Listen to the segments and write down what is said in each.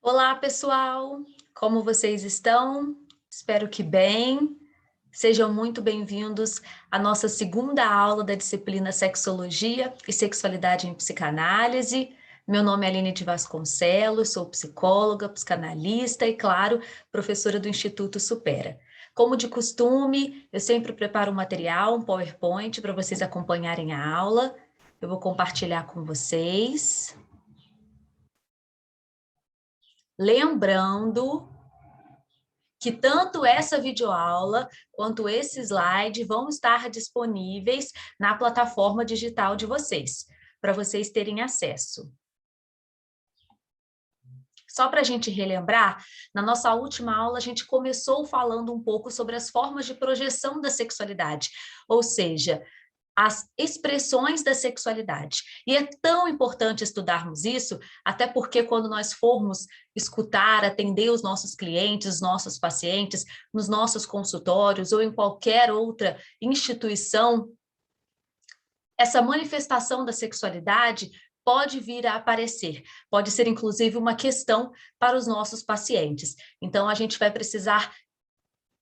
Olá, pessoal! Como vocês estão? Espero que bem. Sejam muito bem-vindos à nossa segunda aula da disciplina Sexologia e Sexualidade em Psicanálise. Meu nome é Aline de Vasconcelos, sou psicóloga, psicanalista e, claro, professora do Instituto Supera. Como de costume, eu sempre preparo um material, um PowerPoint, para vocês acompanharem a aula. Eu vou compartilhar com vocês. Lembrando que tanto essa videoaula quanto esse slide vão estar disponíveis na plataforma digital de vocês, para vocês terem acesso. Só para a gente relembrar, na nossa última aula a gente começou falando um pouco sobre as formas de projeção da sexualidade, ou seja, as expressões da sexualidade. E é tão importante estudarmos isso, até porque quando nós formos escutar, atender os nossos clientes, os nossos pacientes, nos nossos consultórios ou em qualquer outra instituição, essa manifestação da sexualidade pode vir a aparecer, pode ser inclusive uma questão para os nossos pacientes. Então a gente vai precisar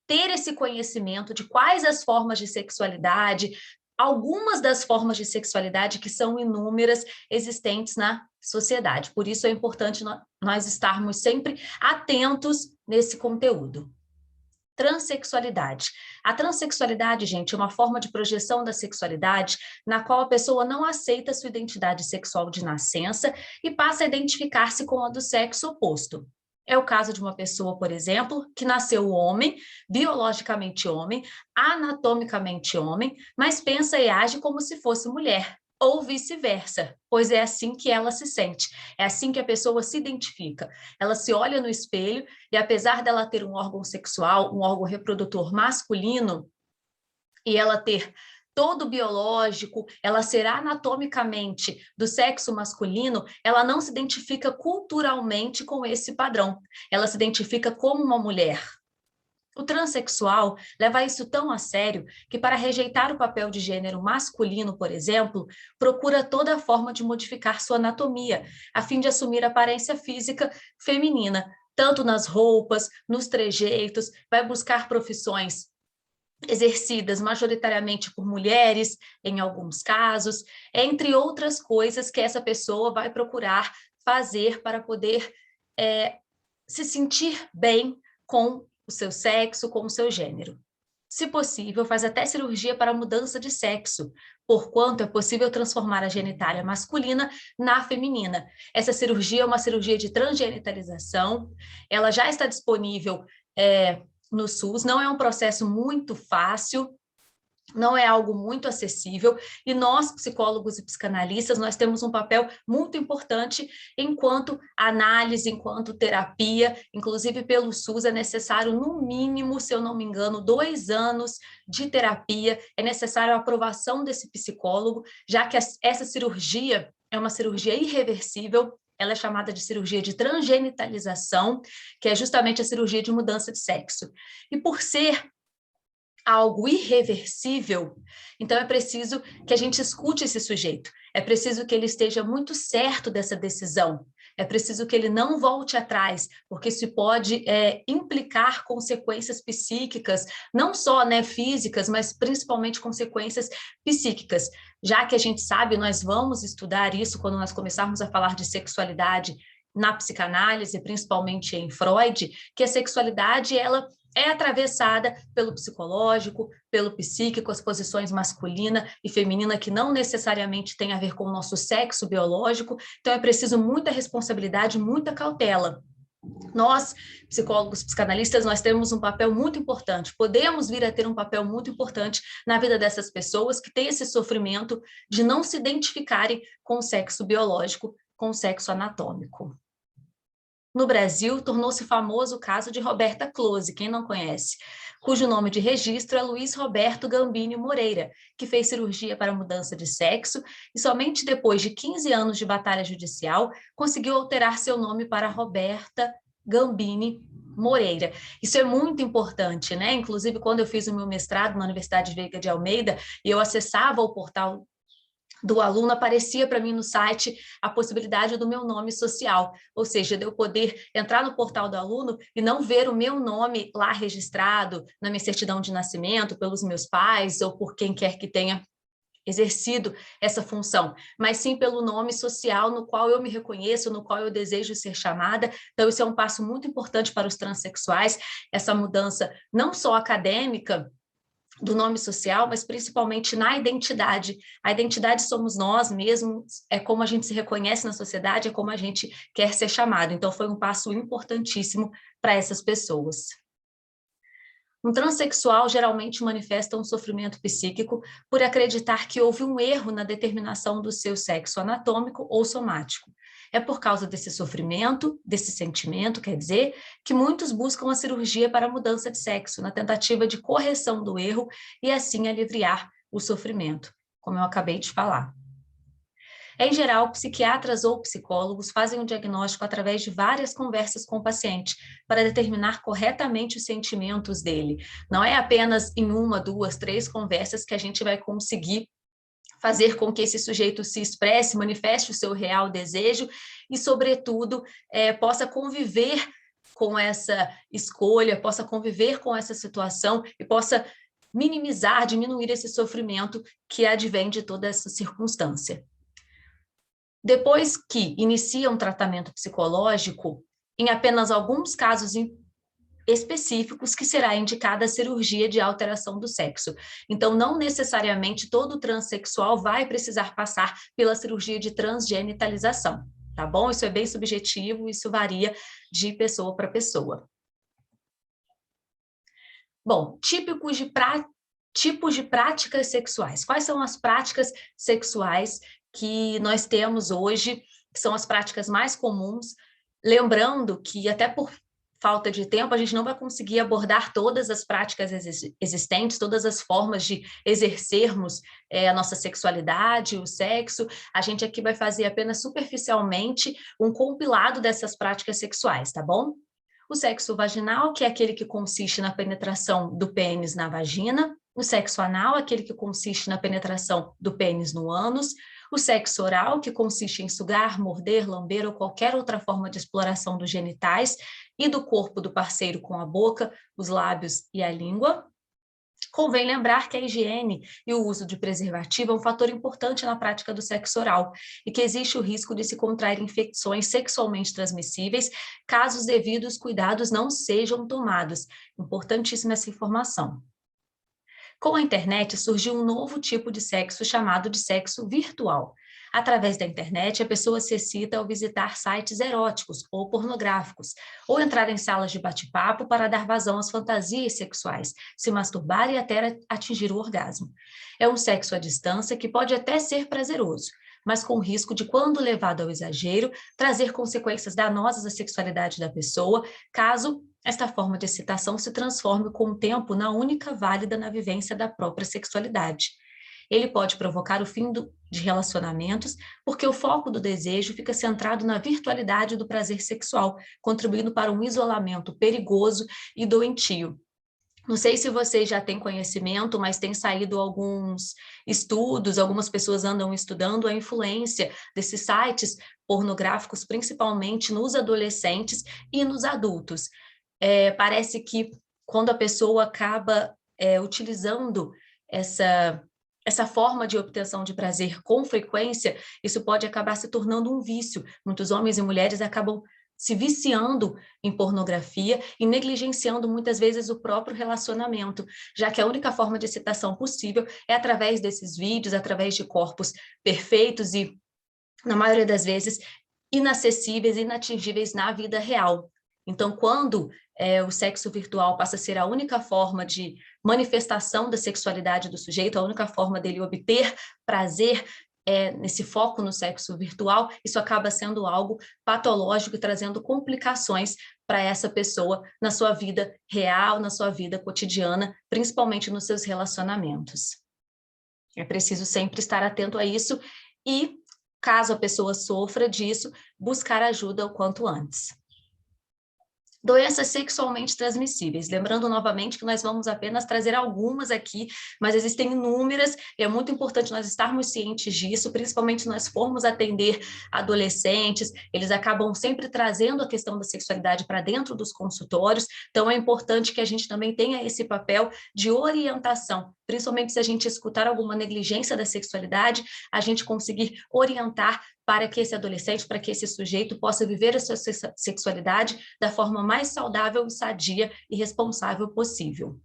ter esse conhecimento de quais as formas de sexualidade, algumas das formas de sexualidade que são inúmeras existentes na sociedade. Por isso é importante nós estarmos sempre atentos nesse conteúdo. Transsexualidade. A transexualidade, gente, é uma forma de projeção da sexualidade na qual a pessoa não aceita sua identidade sexual de nascença e passa a identificar-se com a do sexo oposto. É o caso de uma pessoa, por exemplo, que nasceu homem, biologicamente homem, anatomicamente homem, mas pensa e age como se fosse mulher, ou vice-versa, pois é assim que ela se sente, é assim que a pessoa se identifica. Ela se olha no espelho e, apesar dela ter um órgão sexual, um órgão reprodutor masculino, e ela ter todo biológico, ela ser anatomicamente do sexo masculino, ela não se identifica culturalmente com esse padrão. Ela se identifica como uma mulher. O transexual leva isso tão a sério que, para rejeitar o papel de gênero masculino, por exemplo, procura toda forma de modificar sua anatomia, a fim de assumir a aparência física feminina, tanto nas roupas, nos trejeitos, vai buscar profissões exercidas majoritariamente por mulheres, em alguns casos, entre outras coisas que essa pessoa vai procurar fazer para poder se sentir bem com o seu sexo, com o seu gênero. Se possível, faz até cirurgia para mudança de sexo, porquanto é possível transformar a genitália masculina na feminina. Essa cirurgia é uma cirurgia de transgenitalização, ela já está disponível no SUS, não é um processo muito fácil, não é algo muito acessível, e nós, psicólogos e psicanalistas, nós temos um papel muito importante enquanto análise, enquanto terapia, inclusive pelo SUS é necessário, no mínimo, se eu não me engano, 2 anos de terapia, é necessário a aprovação desse psicólogo, já que essa cirurgia é uma cirurgia irreversível, ela é chamada de cirurgia de transgenitalização, que é justamente a cirurgia de mudança de sexo. E por ser algo irreversível, então é preciso que a gente escute esse sujeito, é preciso que ele esteja muito certo dessa decisão, é preciso que ele não volte atrás, porque isso pode implicar consequências psíquicas, não só físicas, mas principalmente consequências psíquicas, já que a gente sabe, nós vamos estudar isso quando nós começarmos a falar de sexualidade na psicanálise, principalmente em Freud, que a sexualidade, ela é atravessada pelo psicológico, pelo psíquico, as posições masculina e feminina, que não necessariamente tem a ver com o nosso sexo biológico, então é preciso muita responsabilidade, muita cautela. Nós, psicólogos, psicanalistas, nós temos um papel muito importante, podemos vir a ter um papel muito importante na vida dessas pessoas que têm esse sofrimento de não se identificarem com o sexo biológico, com o sexo anatômico. No Brasil, tornou-se famoso o caso de Roberta Close, quem não conhece, cujo nome de registro é Luiz Roberto Gambini Moreira, que fez cirurgia para mudança de sexo e somente depois de 15 anos de batalha judicial conseguiu alterar seu nome para Roberta Gambini Moreira. Isso é muito importante, né? Inclusive, quando eu fiz o meu mestrado na Universidade Veiga de Almeida e eu acessava o portal do aluno, aparecia para mim no site a possibilidade do meu nome social, ou seja, de eu poder entrar no portal do aluno e não ver o meu nome lá registrado na minha certidão de nascimento, pelos meus pais ou por quem quer que tenha exercido essa função, mas sim pelo nome social no qual eu me reconheço, no qual eu desejo ser chamada. Então, isso é um passo muito importante para os transexuais, essa mudança não só acadêmica, do nome social, mas principalmente na identidade. A identidade somos nós mesmos, é como a gente se reconhece na sociedade, é como a gente quer ser chamado. Então, foi um passo importantíssimo para essas pessoas. Um transexual geralmente manifesta um sofrimento psíquico por acreditar que houve um erro na determinação do seu sexo anatômico ou somático. É por causa desse sofrimento, desse sentimento, quer dizer, que muitos buscam a cirurgia para a mudança de sexo, na tentativa de correção do erro e assim aliviar o sofrimento, como eu acabei de falar. Em geral, psiquiatras ou psicólogos fazem o diagnóstico através de várias conversas com o paciente para determinar corretamente os sentimentos dele. Não é apenas em uma, duas, três conversas que a gente vai conseguir fazer com que esse sujeito se expresse, manifeste o seu real desejo e, sobretudo, possa conviver com essa escolha, possa conviver com essa situação e possa minimizar, diminuir esse sofrimento que advém de toda essa circunstância. Depois que inicia um tratamento psicológico, em apenas alguns casos específicos que será indicada a cirurgia de alteração do sexo. Então, não necessariamente todo transexual vai precisar passar pela cirurgia de transgenitalização, tá bom? Isso é bem subjetivo, isso varia de pessoa para pessoa. Bom, tipos de práticas sexuais. Quais são as práticas sexuais que nós temos hoje, que são as práticas mais comuns? Lembrando que, até por falta de tempo, a gente não vai conseguir abordar todas as práticas existentes, todas as formas de exercermos a nossa sexualidade, o sexo. A gente aqui vai fazer apenas superficialmente um compilado dessas práticas sexuais, tá bom? O sexo vaginal, que é aquele que consiste na penetração do pênis na vagina. O sexo anal, aquele que consiste na penetração do pênis no ânus. O sexo oral, que consiste em sugar, morder, lamber ou qualquer outra forma de exploração dos genitais e do corpo do parceiro com a boca, os lábios e a língua. Convém lembrar que a higiene e o uso de preservativo é um fator importante na prática do sexo oral e que existe o risco de se contrair infecções sexualmente transmissíveis caso os devidos cuidados não sejam tomados. Importantíssima essa informação. Com a internet surgiu um novo tipo de sexo chamado de sexo virtual. Através da internet, a pessoa se excita ao visitar sites eróticos ou pornográficos, ou entrar em salas de bate-papo para dar vazão às fantasias sexuais, se masturbar e até atingir o orgasmo. É um sexo à distância que pode até ser prazeroso, mas com o risco de, quando levado ao exagero, trazer consequências danosas à sexualidade da pessoa, caso esta forma de excitação se transforme com o tempo na única válida na vivência da própria sexualidade. Ele pode provocar o fim de relacionamentos, porque o foco do desejo fica centrado na virtualidade do prazer sexual, contribuindo para um isolamento perigoso e doentio. Não sei se vocês já têm conhecimento, mas tem saído alguns estudos, algumas pessoas andam estudando a influência desses sites pornográficos, principalmente nos adolescentes e nos adultos. Parece que quando a pessoa acaba utilizando essa forma de obtenção de prazer com frequência, isso pode acabar se tornando um vício. Muitos homens e mulheres acabam se viciando em pornografia e negligenciando muitas vezes o próprio relacionamento, já que a única forma de excitação possível é através desses vídeos, através de corpos perfeitos e, na maioria das vezes, inacessíveis, inatingíveis na vida real. Então, quando o sexo virtual passa a ser a única forma de manifestação da sexualidade do sujeito, a única forma dele obter prazer nesse foco no sexo virtual, isso acaba sendo algo patológico e trazendo complicações para essa pessoa na sua vida real, na sua vida cotidiana, principalmente nos seus relacionamentos. É preciso sempre estar atento a isso e, caso a pessoa sofra disso, buscar ajuda o quanto antes. Doenças sexualmente transmissíveis. Lembrando novamente que nós vamos apenas trazer algumas aqui, mas existem inúmeras, e é muito importante nós estarmos cientes disso, principalmente se nós formos atender adolescentes, eles acabam sempre trazendo a questão da sexualidade para dentro dos consultórios, então é importante que a gente também tenha esse papel de orientação, principalmente se a gente escutar alguma negligência da sexualidade, a gente conseguir orientar para que esse adolescente, para que esse sujeito possa viver a sua sexualidade da forma mais saudável, sadia e responsável possível.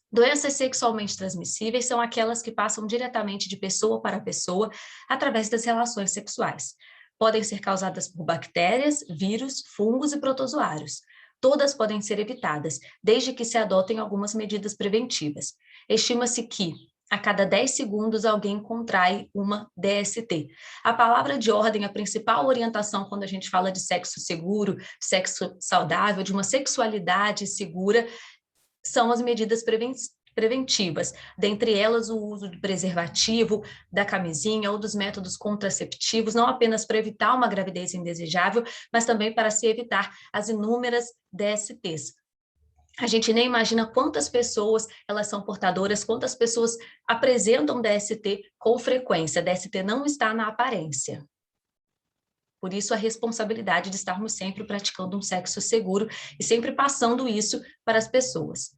Doenças sexualmente transmissíveis são aquelas que passam diretamente de pessoa para pessoa através das relações sexuais. Podem ser causadas por bactérias, vírus, fungos e protozoários. Todas podem ser evitadas, desde que se adotem algumas medidas preventivas. Estima-se que a cada 10 segundos alguém contrai uma DST. A palavra de ordem, a principal orientação quando a gente fala de sexo seguro, sexo saudável, de uma sexualidade segura, são as medidas preventivas, dentre elas o uso do preservativo, da camisinha ou dos métodos contraceptivos, não apenas para evitar uma gravidez indesejável, mas também para se evitar as inúmeras DSTs. A gente nem imagina quantas pessoas elas são portadoras, quantas pessoas apresentam DST com frequência. DST não está na aparência. Por isso, a responsabilidade de estarmos sempre praticando um sexo seguro e sempre passando isso para as pessoas.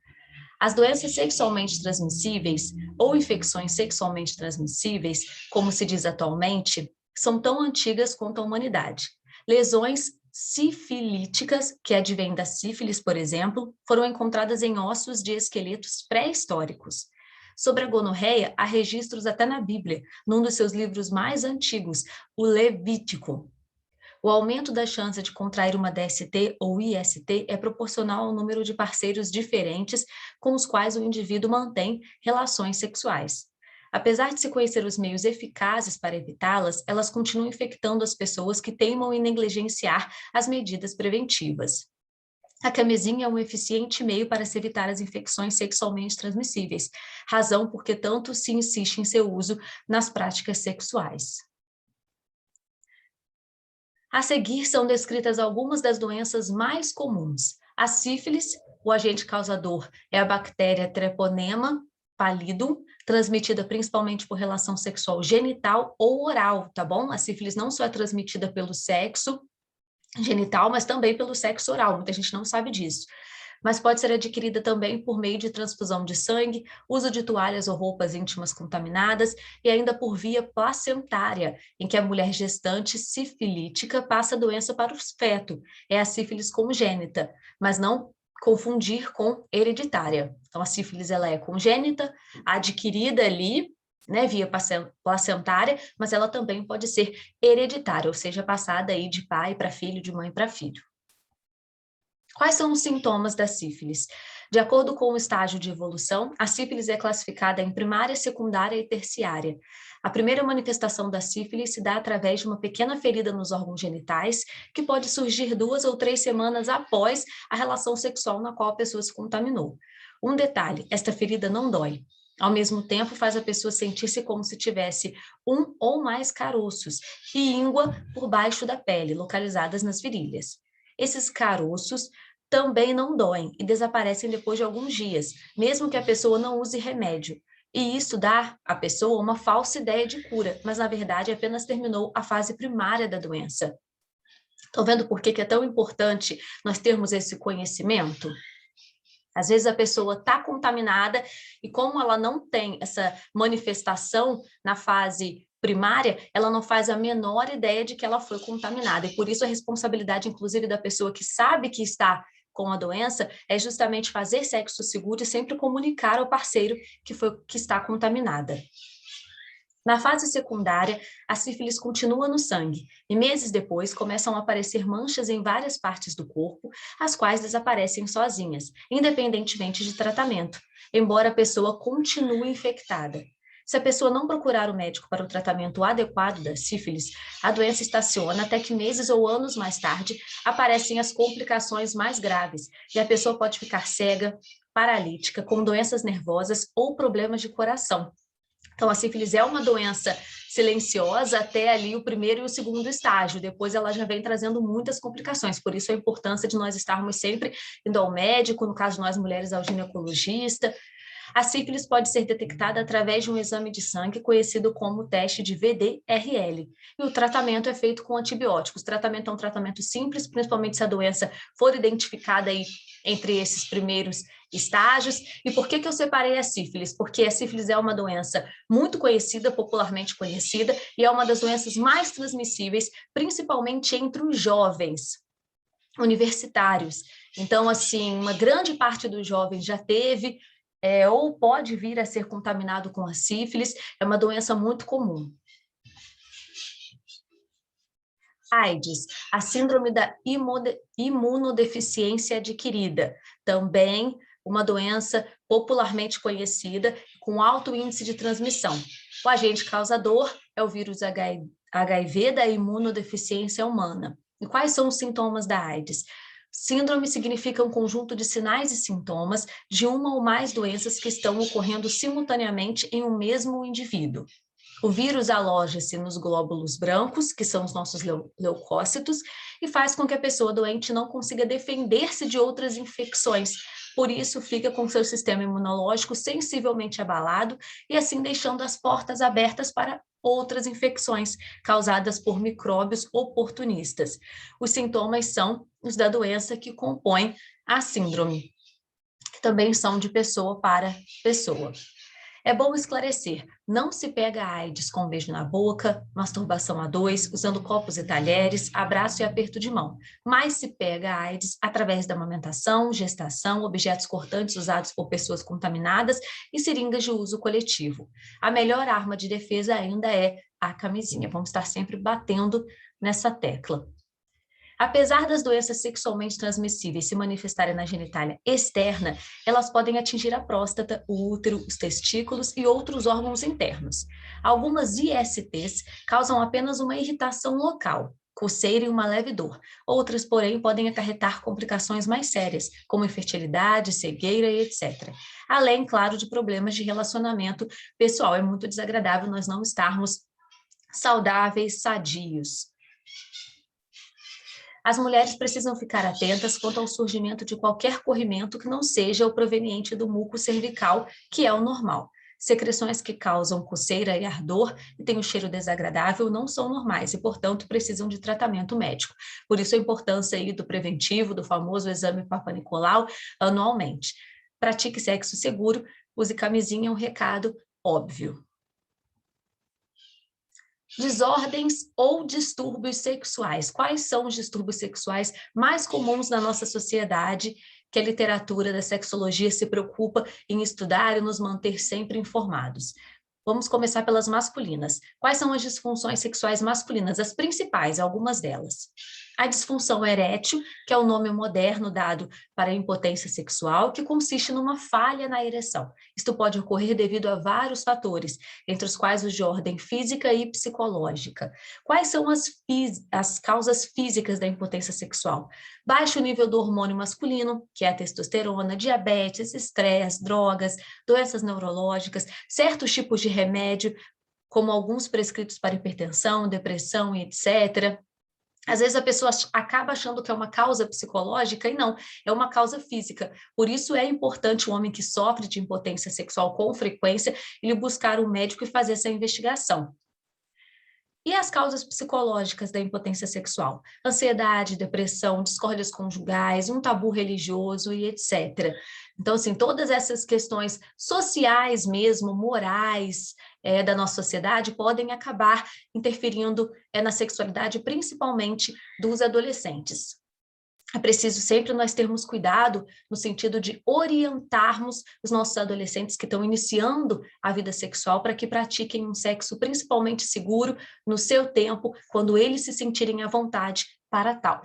As doenças sexualmente transmissíveis ou infecções sexualmente transmissíveis, como se diz atualmente, são tão antigas quanto a humanidade. Lesões sifilíticas, que advêm da sífilis, por exemplo, foram encontradas em ossos de esqueletos pré-históricos. Sobre a gonorreia, há registros até na Bíblia, num dos seus livros mais antigos, o Levítico. O aumento da chance de contrair uma DST ou IST é proporcional ao número de parceiros diferentes com os quais o indivíduo mantém relações sexuais. Apesar de se conhecer os meios eficazes para evitá-las, elas continuam infectando as pessoas que teimam em negligenciar as medidas preventivas. A camisinha é um eficiente meio para se evitar as infecções sexualmente transmissíveis, razão porque tanto se insiste em seu uso nas práticas sexuais. A seguir são descritas algumas das doenças mais comuns. A sífilis, o agente causador é a bactéria Treponema pallidum, transmitida principalmente por relação sexual genital ou oral, tá bom? A sífilis não só é transmitida pelo sexo genital, mas também pelo sexo oral, muita gente não sabe disso. Mas pode ser adquirida também por meio de transfusão de sangue, uso de toalhas ou roupas íntimas contaminadas e ainda por via placentária, em que a mulher gestante sifilítica passa a doença para o feto. É a sífilis congênita, mas não confundir com hereditária. Então, a sífilis ela é congênita, adquirida ali, né, via placentária, mas ela também pode ser hereditária, ou seja, passada aí de pai para filho, de mãe para filho. Quais são os sintomas da sífilis? De acordo com o estágio de evolução, a sífilis é classificada em primária, secundária e terciária. A primeira manifestação da sífilis se dá através de uma pequena ferida nos órgãos genitais, que pode surgir 2 ou 3 semanas após a relação sexual na qual a pessoa se contaminou. Um detalhe, esta ferida não dói. Ao mesmo tempo, faz a pessoa sentir-se como se tivesse um ou mais caroços e íngua por baixo da pele, localizadas nas virilhas. Esses caroços também não doem e desaparecem depois de alguns dias, mesmo que a pessoa não use remédio. E isso dá à pessoa uma falsa ideia de cura, mas na verdade apenas terminou a fase primária da doença. Estão vendo por que é tão importante nós termos esse conhecimento? Às vezes a pessoa está contaminada e como ela não tem essa manifestação na fase primária, ela não faz a menor ideia de que ela foi contaminada. E por isso a responsabilidade, inclusive, da pessoa que sabe que está com a doença é justamente fazer sexo seguro e sempre comunicar ao parceiro que está contaminada. Na fase secundária, a sífilis continua no sangue e meses depois começam a aparecer manchas em várias partes do corpo, as quais desaparecem sozinhas, independentemente de tratamento, embora a pessoa continue infectada. Se a pessoa não procurar o médico para o tratamento adequado da sífilis, a doença estaciona até que meses ou anos mais tarde aparecem as complicações mais graves e a pessoa pode ficar cega, paralítica, com doenças nervosas ou problemas de coração. Então, a sífilis é uma doença silenciosa até ali o primeiro e o segundo estágio, depois ela já vem trazendo muitas complicações, por isso a importância de nós estarmos sempre indo ao médico, no caso de nós mulheres, ao ginecologista. A sífilis pode ser detectada através de um exame de sangue conhecido como teste de VDRL. E o tratamento é feito com antibióticos. O tratamento é um tratamento simples, principalmente se a doença for identificada aí entre esses primeiros estágios. E por que eu separei a sífilis? Porque a sífilis é uma doença muito conhecida, popularmente conhecida, e é uma das doenças mais transmissíveis, principalmente entre os jovens universitários. Então, assim, uma grande parte dos jovens já teve ou pode vir a ser contaminado com a sífilis, é uma doença muito comum. AIDS, a síndrome da imunodeficiência adquirida, também uma doença popularmente conhecida, com alto índice de transmissão. O agente causador é o vírus HIV da imunodeficiência humana. E quais são os sintomas da AIDS? Síndrome significa um conjunto de sinais e sintomas de uma ou mais doenças que estão ocorrendo simultaneamente em um mesmo indivíduo. O vírus aloja-se nos glóbulos brancos, que são os nossos leucócitos, e faz com que a pessoa doente não consiga defender-se de outras infecções. Por isso, fica com seu sistema imunológico sensivelmente abalado e assim deixando as portas abertas para outras infecções causadas por micróbios oportunistas. Os sintomas são os da doença que compõem a síndrome, que também são de pessoa para pessoa. É bom esclarecer, não se pega a AIDS com um beijo na boca, masturbação a dois, usando copos e talheres, abraço e aperto de mão, mas se pega a AIDS através da amamentação, gestação, objetos cortantes usados por pessoas contaminadas e seringas de uso coletivo. A melhor arma de defesa ainda é a camisinha, vamos estar sempre batendo nessa tecla. Apesar das doenças sexualmente transmissíveis se manifestarem na genitália externa, elas podem atingir a próstata, o útero, os testículos e outros órgãos internos. Algumas ISTs causam apenas uma irritação local, coceira e uma leve dor. Outras, porém, podem acarretar complicações mais sérias, como infertilidade, cegueira e etc. Além, claro, de problemas de relacionamento pessoal. É muito desagradável nós não estarmos saudáveis, sadios. As mulheres precisam ficar atentas quanto ao surgimento de qualquer corrimento que não seja o proveniente do muco cervical, que é o normal. Secreções que causam coceira e ardor e têm um cheiro desagradável não são normais e, portanto, precisam de tratamento médico. Por isso a importância aí do preventivo, do famoso exame Papa-Nicolau, anualmente. Pratique sexo seguro, use camisinha, é um recado óbvio. Desordens ou distúrbios sexuais. Quais são os distúrbios sexuais mais comuns na nossa sociedade que a literatura da sexologia se preocupa em estudar e nos manter sempre informados? Vamos começar pelas masculinas. Quais são as disfunções sexuais masculinas? As principais, algumas delas. A disfunção erétil, que é o nome moderno dado para a impotência sexual, que consiste numa falha na ereção. Isto pode ocorrer devido a vários fatores, entre os quais os de ordem física e psicológica. Quais são as causas físicas da impotência sexual? Baixo nível do hormônio masculino, que é a testosterona, diabetes, estresse, drogas, doenças neurológicas, certos tipos de remédio, como alguns prescritos para hipertensão, depressão e etc. Às vezes a pessoa acaba achando que é uma causa psicológica e não, é uma causa física. Por isso é importante o homem que sofre de impotência sexual com frequência, ele buscar um médico e fazer essa investigação. E as causas psicológicas da impotência sexual? Ansiedade, depressão, discórdias conjugais, um tabu religioso e etc. Então, assim, todas essas questões sociais mesmo, morais, da nossa sociedade, podem acabar interferindo na sexualidade, principalmente dos adolescentes. É preciso sempre nós termos cuidado no sentido de orientarmos os nossos adolescentes que estão iniciando a vida sexual para que pratiquem um sexo principalmente seguro no seu tempo, quando eles se sentirem à vontade para tal.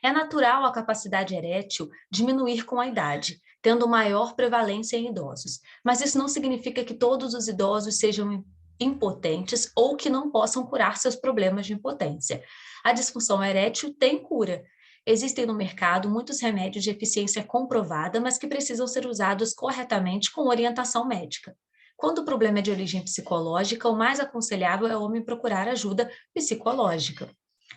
É natural a capacidade erétil diminuir com a idade, tendo maior prevalência em idosos, mas isso não significa que todos os idosos sejam impotentes ou que não possam curar seus problemas de impotência. A disfunção erétil tem cura. Existem no mercado muitos remédios de eficiência comprovada, mas que precisam ser usados corretamente com orientação médica. Quando o problema é de origem psicológica, o mais aconselhável é o homem procurar ajuda psicológica.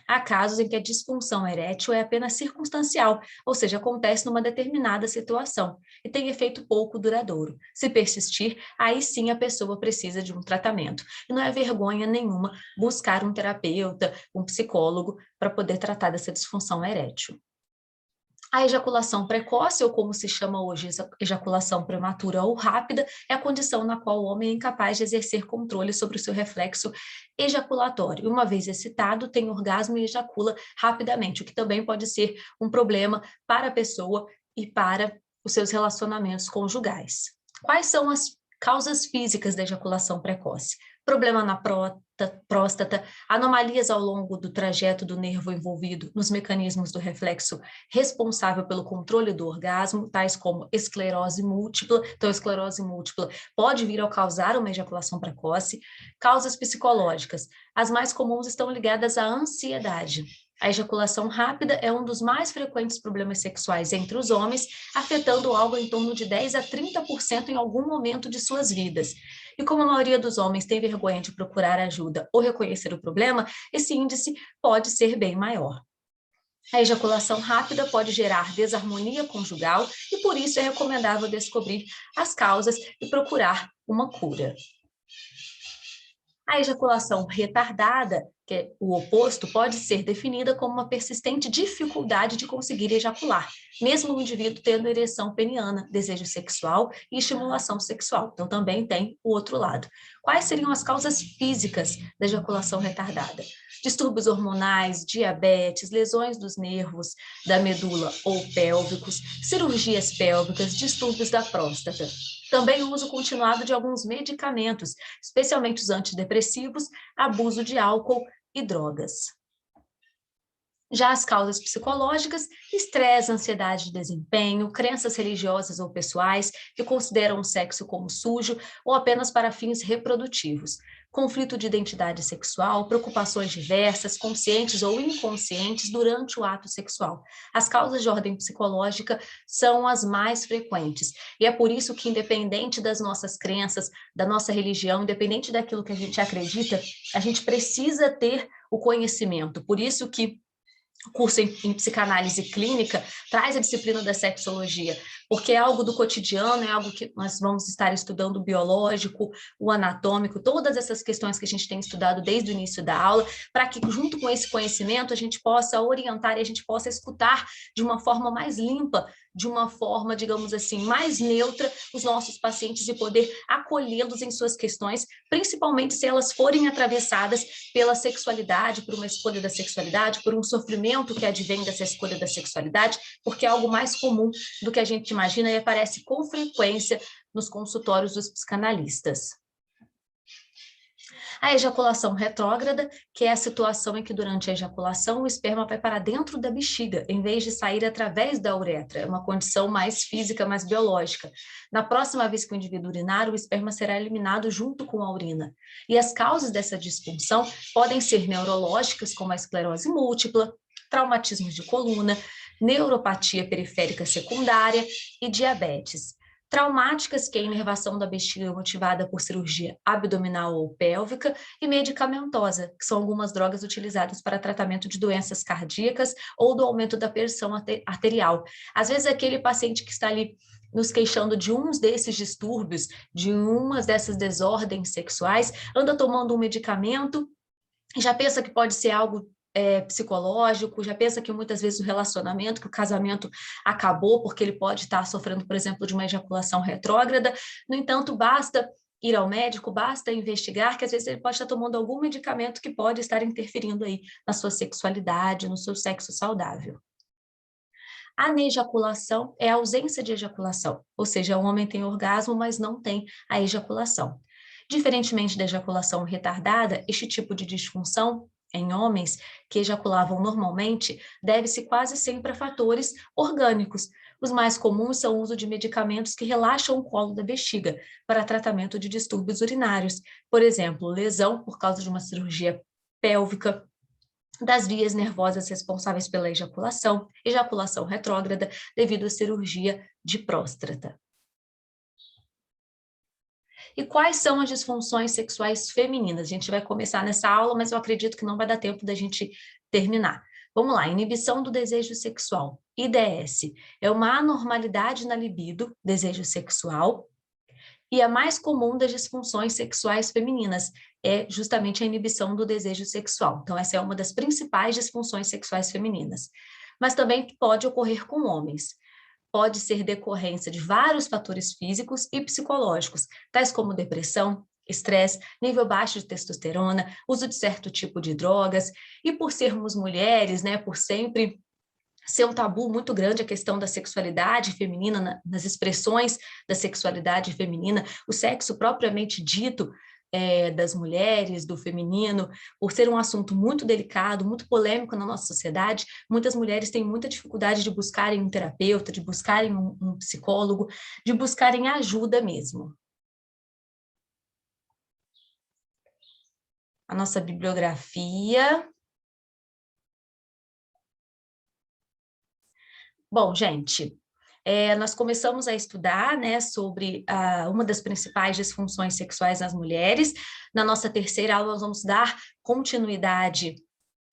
Há casos em que a disfunção erétil é apenas circunstancial, ou seja, acontece numa determinada situação e tem efeito pouco duradouro. Se persistir, aí sim a pessoa precisa de um tratamento. E não é vergonha nenhuma buscar um terapeuta, um psicólogo, para poder tratar dessa disfunção erétil. A ejaculação precoce, ou como se chama hoje, ejaculação prematura ou rápida, é a condição na qual o homem é incapaz de exercer controle sobre o seu reflexo ejaculatório. Uma vez excitado, tem orgasmo e ejacula rapidamente, o que também pode ser um problema para a pessoa e para os seus relacionamentos conjugais. Quais são as causas físicas da ejaculação precoce? Problema na próstata, anomalias ao longo do trajeto do nervo envolvido nos mecanismos do reflexo responsável pelo controle do orgasmo, tais como esclerose múltipla. Então, a esclerose múltipla pode vir a causar uma ejaculação precoce. Causas psicológicas. As mais comuns estão ligadas à ansiedade. A ejaculação rápida é um dos mais frequentes problemas sexuais entre os homens, afetando algo em torno de 10 a 30% em algum momento de suas vidas. E como a maioria dos homens tem vergonha de procurar ajuda ou reconhecer o problema, esse índice pode ser bem maior. A ejaculação rápida pode gerar desarmonia conjugal e por isso é recomendável descobrir as causas e procurar uma cura. A ejaculação retardada, que é o oposto, pode ser definida como uma persistente dificuldade de conseguir ejacular, mesmo o indivíduo tendo ereção peniana, desejo sexual e estimulação sexual. Então, também tem o outro lado. Quais seriam as causas físicas da ejaculação retardada? Distúrbios hormonais, diabetes, lesões dos nervos da medula ou pélvicos, cirurgias pélvicas, distúrbios da próstata. Também o uso continuado de alguns medicamentos, especialmente os antidepressivos, abuso de álcool e drogas. Já as causas psicológicas, estresse, ansiedade de desempenho, crenças religiosas ou pessoais que consideram o sexo como sujo ou apenas para fins reprodutivos, conflito de identidade sexual, preocupações diversas, conscientes ou inconscientes durante o ato sexual. As causas de ordem psicológica são as mais frequentes, e é por isso que, independente das nossas crenças, da nossa religião, independente daquilo que a gente acredita, a gente precisa ter o conhecimento. Por isso que o curso em psicanálise clínica traz a disciplina da sexologia, porque é algo do cotidiano, é algo que nós vamos estar estudando o biológico, o anatômico, todas essas questões que a gente tem estudado desde o início da aula, para que junto com esse conhecimento a gente possa orientar e a gente possa escutar de uma forma mais limpa, de uma forma, digamos assim, mais neutra os nossos pacientes e poder acolhê-los em suas questões, principalmente se elas forem atravessadas pela sexualidade, por uma escolha da sexualidade, por um sofrimento que advém dessa escolha da sexualidade, porque é algo mais comum do que a gente imagina e aparece com frequência nos consultórios dos psicanalistas. A ejaculação retrógrada, que é a situação em que durante a ejaculação o esperma vai para dentro da bexiga, em vez de sair através da uretra. É uma condição mais física, mais biológica. Na próxima vez que o indivíduo urinar, o esperma será eliminado junto com a urina. E as causas dessa disfunção podem ser neurológicas, como a esclerose múltipla, traumatismos de coluna, neuropatia periférica secundária e diabetes. Traumáticas, que é a inervação da bexiga motivada por cirurgia abdominal ou pélvica, e medicamentosa, que são algumas drogas utilizadas para tratamento de doenças cardíacas ou do aumento da pressão arterial. Às vezes, aquele paciente que está ali nos queixando de uns desses distúrbios, de umas dessas desordens sexuais, anda tomando um medicamento, já pensa que pode ser algo psicológico, já pensa que muitas vezes o relacionamento, que o casamento acabou porque ele pode estar sofrendo, por exemplo, de uma ejaculação retrógrada. No entanto, basta ir ao médico, basta investigar, que às vezes ele pode estar tomando algum medicamento que pode estar interferindo aí na sua sexualidade, no seu sexo saudável. A anejaculação é a ausência de ejaculação, ou seja, o homem tem orgasmo, mas não tem a ejaculação. Diferentemente da ejaculação retardada, este tipo de disfunção em homens que ejaculavam normalmente deve-se quase sempre a fatores orgânicos. Os mais comuns são o uso de medicamentos que relaxam o colo da bexiga para tratamento de distúrbios urinários, por exemplo, lesão por causa de uma cirurgia pélvica, das vias nervosas responsáveis pela ejaculação, ejaculação retrógrada devido à cirurgia de próstata. E quais são as disfunções sexuais femininas? A gente vai começar nessa aula, mas eu acredito que não vai dar tempo da gente terminar. Vamos lá, inibição do desejo sexual. IDS é uma anormalidade na libido, desejo sexual, e a mais comum das disfunções sexuais femininas é justamente a inibição do desejo sexual. Então, essa é uma das principais disfunções sexuais femininas. Mas também pode ocorrer com homens. Pode ser decorrência de vários fatores físicos e psicológicos, tais como depressão, estresse, nível baixo de testosterona, uso de certo tipo de drogas, e por sermos mulheres, né, por sempre ser um tabu muito grande a questão da sexualidade feminina, nas expressões da sexualidade feminina, o sexo propriamente dito das mulheres, do feminino, por ser um assunto muito delicado, muito polêmico na nossa sociedade, muitas mulheres têm muita dificuldade de buscarem um terapeuta, de buscarem um psicólogo, de buscarem ajuda mesmo. A nossa bibliografia. Bom, gente, nós começamos a estudar, né, sobre uma das principais disfunções sexuais nas mulheres. Na nossa terceira aula, nós vamos dar continuidade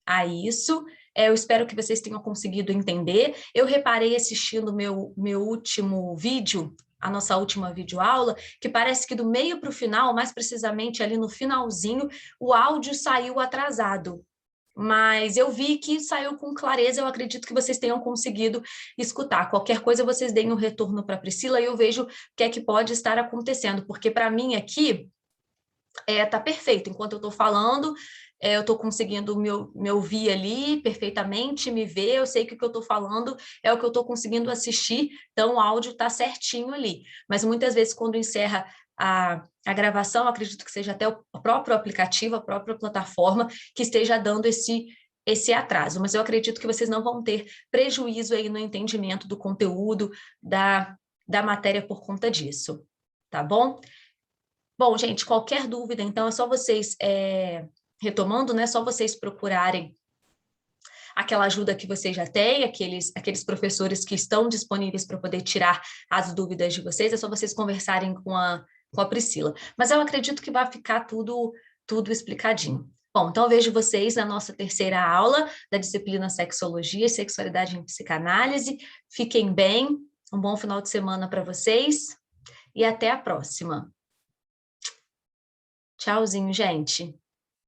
a isso. Eu espero que vocês tenham conseguido entender. Eu reparei assistindo meu último vídeo, a nossa última videoaula, que parece que do meio para o final, mais precisamente ali no finalzinho, o áudio saiu atrasado. Mas eu vi que saiu com clareza, eu acredito que vocês tenham conseguido escutar. Qualquer coisa, vocês deem um retorno para a Priscila e eu vejo o que é que pode estar acontecendo, porque para mim aqui tá perfeito. Enquanto eu estou falando, eu estou conseguindo me ouvir ali perfeitamente, me ver, eu sei que o que eu estou falando é o que eu estou conseguindo assistir, então o áudio está certinho ali. Mas muitas vezes, quando encerra a gravação, acredito que seja até o próprio aplicativo, a própria plataforma, que esteja dando esse atraso. Mas eu acredito que vocês não vão ter prejuízo aí no entendimento do conteúdo, da matéria por conta disso, tá bom? Bom, gente, qualquer dúvida, então, é só vocês, retomando, né, é só vocês procurarem aquela ajuda que vocês já têm, aqueles professores que estão disponíveis para poder tirar as dúvidas de vocês, é só vocês conversarem com a Priscila. Mas eu acredito que vai ficar tudo explicadinho. Bom, então eu vejo vocês na nossa terceira aula da disciplina Sexologia e Sexualidade em Psicanálise. Fiquem bem, um bom final de semana para vocês e até a próxima. Tchauzinho, gente.